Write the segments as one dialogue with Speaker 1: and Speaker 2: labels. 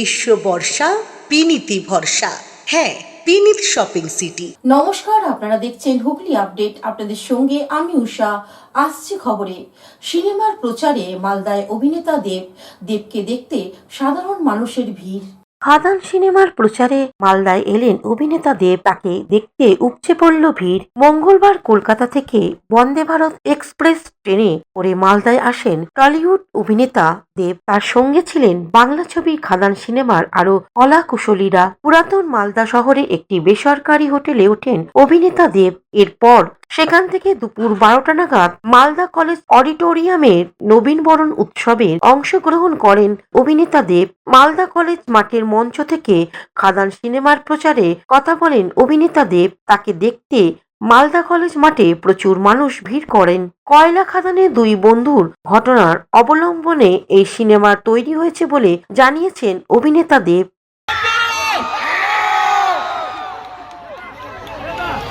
Speaker 1: গ্রীষ্ম বর্ষা বিনীতি ভরসা। হ্যাঁ, বিনীত শপিং সিটি।
Speaker 2: নমস্কার, আপনারা দেখছেন হুগলি আপডেট। আপনাদের সঙ্গে আমি উষা। আসছে খবরে। সিনেমার প্রচারে মালদায় অভিনেতা দেবকে দেখতে সাধারণ মানুষের ভিড়। খাদান সিনেমার প্রচারে মালদায় এলেন অভিনেতা দেব। তাকে দেখতে উপচে পড়ল ভিড়। মঙ্গলবার কলকাতা থেকে বন্দে ভারত এক্সপ্রেস ট্রেনে করে মালদায় আসেন টলিউড অভিনেতা দেব। তার সঙ্গে ছিলেন বাংলা ছবি খাদান সিনেমার আরো কলা কুশলীরা। পুরাতন মালদা শহরে একটি বেসরকারি হোটেলে ওঠেন অভিনেতা দেব। এরপর সেখান থেকে দুপুর 12টা নাগাদ মালদা কলেজ অডিটোরিয়ামের নবীনবরণ উৎসবে অংশগ্রহণ করেন অভিনেতা দেব। মালদা কলেজ মাঠের মঞ্চ থেকে খাদান সিনেমার প্রচারে কথা বলেন অভিনেতা দেব। তাকে দেখতে মালদা কলেজ মাঠে প্রচুর মানুষ ভিড় করেন। কয়লা খাদানে দুই বন্ধুর ঘটনার অবলম্বনে এই সিনেমা তৈরি হয়েছে বলে জানিয়েছেন অভিনেতা দেব।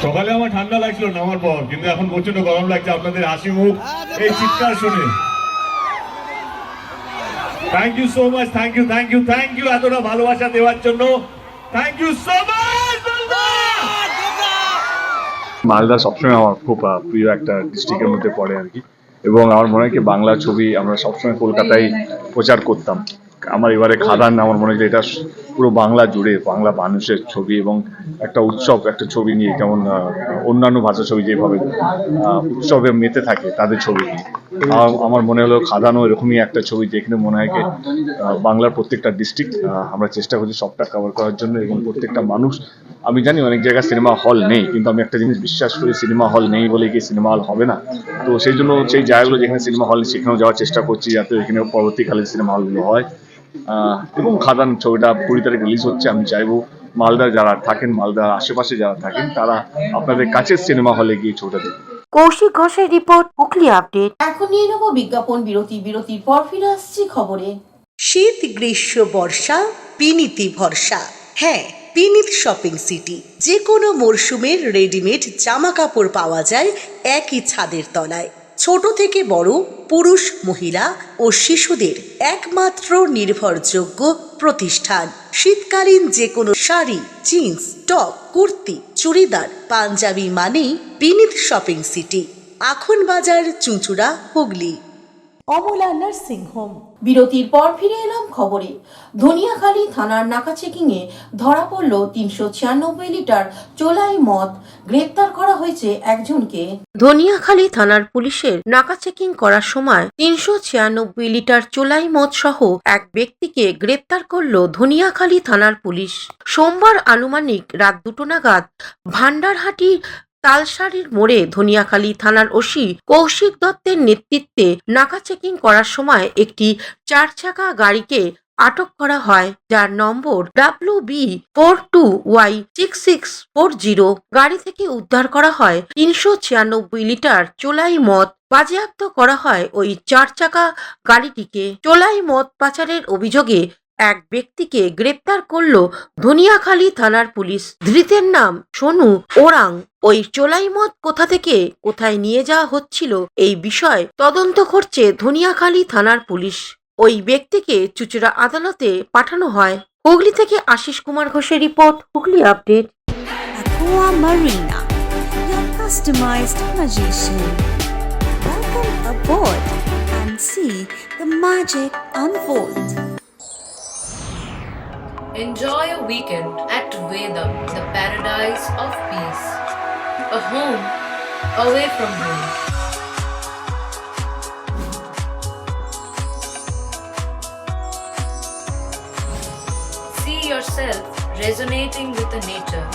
Speaker 3: সকালে আমার ঠান্ডা লাগছিল নামার পর, কিন্তু এখন প্রচন্ড গরম লাগছে আপনাদের হাসি মুখ, এই চিৎকার শুনে। Thank you so much, thank you, thank you, thank you এতটা ভালোবাসা দেওয়ার জন্য। Thank you so much.
Speaker 4: Malda সবসময় আমার খুব প্রিয় একটা ডিস্ট্রিক্টের মধ্যে পড়ে আর কি, এবং আমার মনে হয় কি বাংলা ছবি আমরা সবসময় কলকাতায় প্রচার করতাম। আমার এবারে খাদান আমার মনে হয় এটা পুরো বাংলা জুড়ে বাংলা মানুষের ছবি এবং একটা উৎসব, একটা ছবি নিয়ে যেমন অন্যান্য ভাষা ছবি যেভাবে উৎসবে মেতে থাকে তাদের ছবি নিয়ে আমার মনে হলো খাদানও এরকমই একটা ছবি, যেখানে মনে হয় কি বাংলার প্রত্যেকটা ডিস্ট্রিক্ট আমরা চেষ্টা করছি সবটা কভার করার জন্য, এবং প্রত্যেকটা মানুষ। আমি জানি অনেক জায়গায় সিনেমা হল নেই, কিন্তু আমি একটা জিনিস বিশ্বাস করি, সিনেমা হল নেই বলে কি সিনেমা হল হবে না। তো সেই জন্য সেই জায়গাগুলো যেখানে সিনেমা হল সেখানেও যাওয়ার চেষ্টা করছি, যাতে এখানে পরবর্তীকালে সিনেমা হলগুলো হয়। এবং খাদান ছবিটা 20 তারিখ রিলিজ হচ্ছে। আমি চাইবো মালদা যারা থাকেন, মালদার আশেপাশে যারা থাকেন, তারা আপনাদের কাছের সিনেমা হলে গিয়ে ছবিটা দেখুন।
Speaker 2: কৌশিক ঘোষের রিপোর্ট, হুগলি আপডেট। এখন নিয়ে নেব বিজ্ঞাপন বিরতি। বিরতির পর ফিরে আসছি খবরে।
Speaker 1: শীত গ্রীষ্ম বর্ষা বিনীতি ভরসা। হ্যাঁ, বিনীত শপিং সিটি। যে কোনো মরশুমের রেডিমেড জামা কাপড় পাওয়া যায় একই ছাদের তলায়। ছোট থেকে বড়, পুরুষ, মহিলা ও শিশুদের একমাত্র নির্ভরযোগ্য প্রতিষ্ঠান। শীতকালীন যে কোনো শাড়ি, জিন্স, টপ, কুর্তি, চুড়িদার, পাঞ্জাবি মানেই বিনীত শপিং সিটি। আখন বাজার, চুঁচুড়া, হুগলি।
Speaker 2: Amala nursing home. বিরতির পর ফিরে এলাম খবরে। ধনিয়াখালী থানার নাকা চেকিং এ ধরা পড়ল 396 লিটার চোলাই মদ। গ্রেপ্তার করা হয়েছে একজনকে। ধনিয়াখালী থানার পুলিশের নাকা চেকিং করার সময় 396 লিটার চোলাই মদ সহ এক ব্যক্তিকে গ্রেপ্তার করল ধনিয়াখালী থানার পুলিশ। সোমবার আনুমানিক রাত 2টো নাগাদ ভান্ডারহাটি তালসারির মোড়ে ধনিয়াখালী থানার ওসি কৌশিক দত্তের নেতৃত্বে নাকা চেকিং করার সময় একটি 4 চাকা গাড়িকে আটক করা হয়, যার নম্বর WB42Y6640। গাড়ি থেকে উদ্ধার করা হয় 396 লিটার চোলাই মদ। বাজেয়াপ্ত করা হয় ওই 4 চাকা গাড়িটিকে। চোলাই মদ পাচারের অভিযোগে এক ব্যক্তিকে গ্রেপ্তার করল ধনিয়াখালী থানার পুলিশ। ধৃতের নাম সোনু ওরাং। ওই চোলাই মদ কোথা থেকে কোথায় নিয়ে যাওয়া হচ্ছিল এই বিষয়ে তদন্ত করছে ধনিয়াখালী থানার পুলিশ। ওই ব্যক্তিকে চুঁচুড়া আদালতে পাঠানো হয়। হুগলি থেকে আশিস কুমার ঘোষের report, Hooghly update.
Speaker 5: Aqua Marina, your customized magician. Welcome aboard and see the magic unfold.
Speaker 6: Enjoy a weekend at Vedam, the paradise of peace. A home away from home. See yourself resonating with the nature.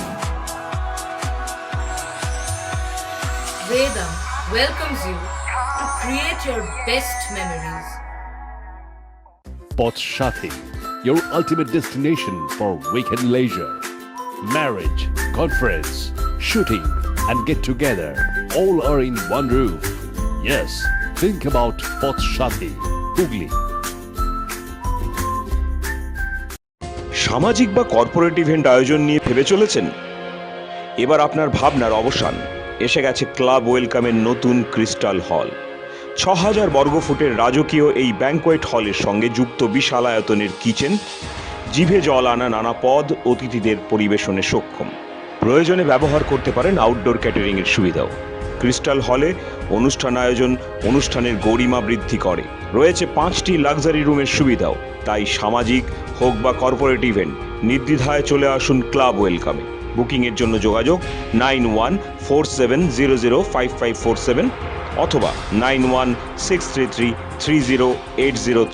Speaker 6: Vedam welcomes you to create your best memories.
Speaker 7: Poth Shathi, your ultimate destination for weekend leisure. Marriage, conference, shooting and get together all are in one roof. Yes, think about Poth Shathi, Hugli.
Speaker 8: সামাজিক বা corporate event আয়োজন নিয়ে ভেবে চলেছেন? এবার আপনার ভাবনার অবসান। এসে গেছে ক্লাব ওয়েলকামের নতুন ক্রিস্টাল হল। 6000 বর্গফুটের রাজকীয় এই ব্যাংকোয়েট হলের সঙ্গে যুক্ত বিশাল আয়তনের কিচেন, জিভে জল আনা নানা পদ অতিথিদের পরিবেশনে সক্ষম। প্রয়োজনে ব্যবহার করতে পারেন আউটডোর ক্যাটারিংয়ের সুবিধাও। ক্রিস্টাল হলে অনুষ্ঠান আয়োজন অনুষ্ঠানের গরিমা বৃদ্ধি করে। রয়েছে 5টি লাক্সারি রুমের সুবিধাও। তাই সামাজিক হোক বা কর্পোরেট ইভেন্ট নির্দ্বিধায় চলে আসুন ক্লাব ওয়েলকামে। বুকিংয়ের জন্য যোগাযোগ 9147005547 অথবা 9163333080